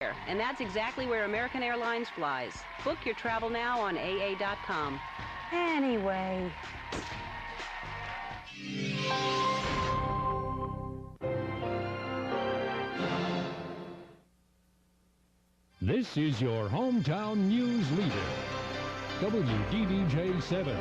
And that's exactly where American Airlines flies. Book your travel now on AA.com. Anyway. This is your hometown news leader, WDDJ 7.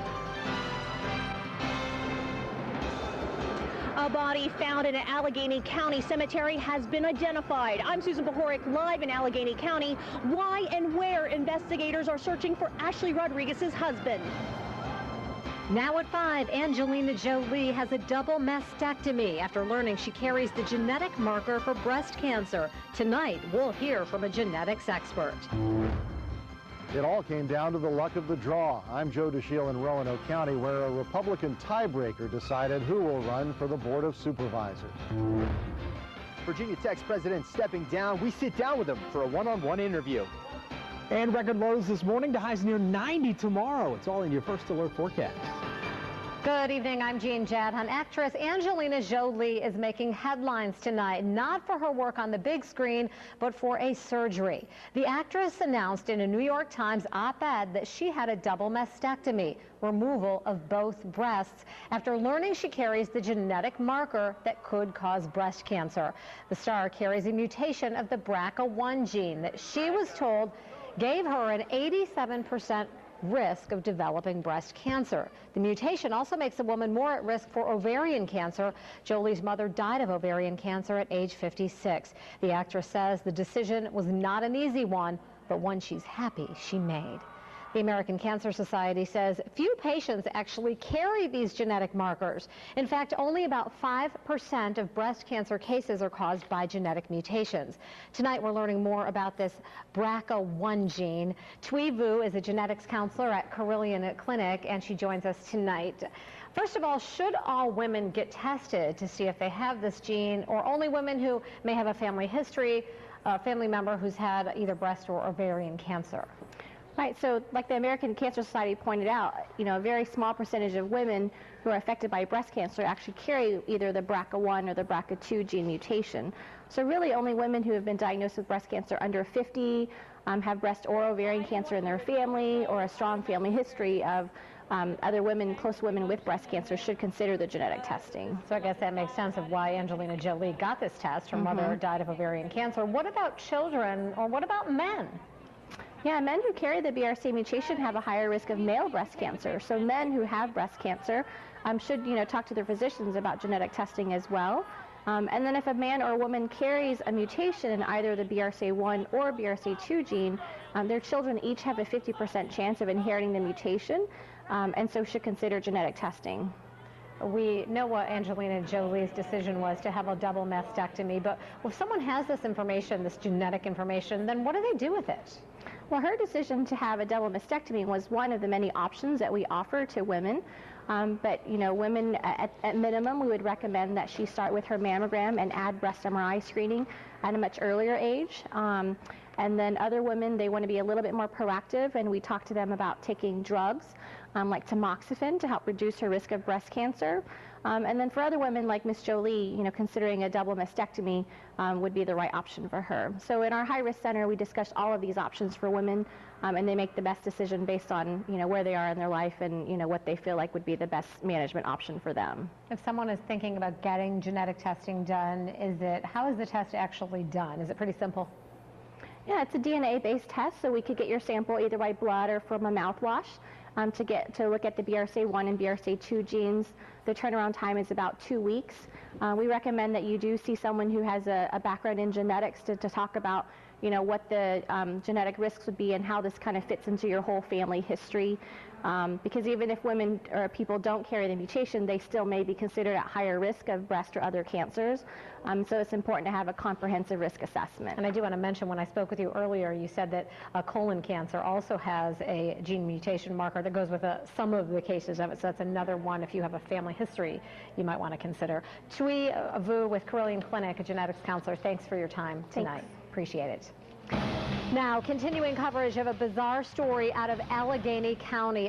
A body found in an Allegheny County cemetery has been identified. I'm Susan Pahoric, live in Allegheny County. Why and where investigators are searching for Ashley Rodriguez's husband. Now at 5, Angelina Jolie has a double mastectomy after learning she carries the genetic marker for breast cancer. Tonight, we'll hear from a genetics expert. It all came down to the luck of the draw. I'm Joe DeShiel in Roanoke County, where a Republican tiebreaker decided who will run for the Board of Supervisors. Virginia Tech's president stepping down. We sit down with him for a one-on-one interview. And record lows this morning to highs near 90 tomorrow. It's all in your first alert forecast. Good evening, I'm Jean Jadhan. Actress Angelina Jolie is making headlines tonight, not for her work on the big screen, but for a surgery. The actress announced in a New York Times op-ed that she had a double mastectomy, removal of both breasts, after learning she carries the genetic marker that could cause breast cancer. The star carries a mutation of the Brca1 gene that she was told gave her an 87% risk of developing breast cancer. The mutation also makes a woman more at risk for ovarian cancer. Jolie's mother died of ovarian cancer at age 56. The actress says the decision was not an easy one, but one she's happy she made. The American Cancer Society says few patients actually carry these genetic markers. In fact, only about 5% of breast cancer cases are caused by genetic mutations. Tonight, we're learning more about this Brca1 gene. Thuy Vu is a genetics counselor at Carilion Clinic, and she joins us tonight. First of all, should all women get tested to see if they have this gene, or only women who may have a family history, a family member who's had either breast or ovarian cancer? Right, so like the American Cancer Society pointed out, a very small percentage of women who are affected by breast cancer actually carry either the Brca1 or the Brca2 gene mutation. So really only women who have been diagnosed with breast cancer under 50, have breast or ovarian cancer in their family, or a strong family history of other women, close women with breast cancer, should consider the genetic testing. So I guess that makes sense of why Angelina Jolie got this test. Her mother died of ovarian cancer. What about children, or what about men? Yeah, men who carry the BRCA mutation have a higher risk of male breast cancer. So men who have breast cancer should, talk to their physicians about genetic testing as well. And then if a man or a woman carries a mutation in either the BRCA1 or BRCA2 gene, their children each have a 50% chance of inheriting the mutation, and so should consider genetic testing. We know what Angelina Jolie's decision was to have a double mastectomy, but if someone has this information, this genetic information, then what do they do with it? Well, her decision to have a double mastectomy was one of the many options that we offer to women. But, women, at minimum, we would recommend that she start with her mammogram and add breast MRI screening at a much earlier age. And then other women, they want to be a little bit more proactive, and we talk to them about taking drugs like tamoxifen to help reduce her risk of breast cancer. And then for other women like Miss Jolie, considering a double mastectomy would be the right option for her. So in our high-risk center, we discuss all of these options for women, and they make the best decision based on, where they are in their life and, what they feel like would be the best management option for them. If someone is thinking about getting genetic testing done, how is the test actually done? Is it pretty simple? Yeah, it's a DNA-based test, so we could get your sample either by blood or from a mouthwash to look at the BRCA1 and BRCA2 genes. The turnaround time is about 2 weeks. We recommend that you do see someone who has a background in genetics to talk about, what the genetic risks would be and how this kind of fits into your whole family history. Because even if women or people don't carry the mutation, they still may be considered at higher risk of breast or other cancers. So it's important to have a comprehensive risk assessment. And I do want to mention, when I spoke with you earlier, you said that colon cancer also has a gene mutation marker that goes with some of the cases of it. So that's another one, if you have a family history, you might want to consider. Thuy Vu with Carilion Clinic, a genetics counselor, thanks for your time tonight. Thanks. Appreciate it. Now, continuing coverage of a bizarre story out of Allegheny County.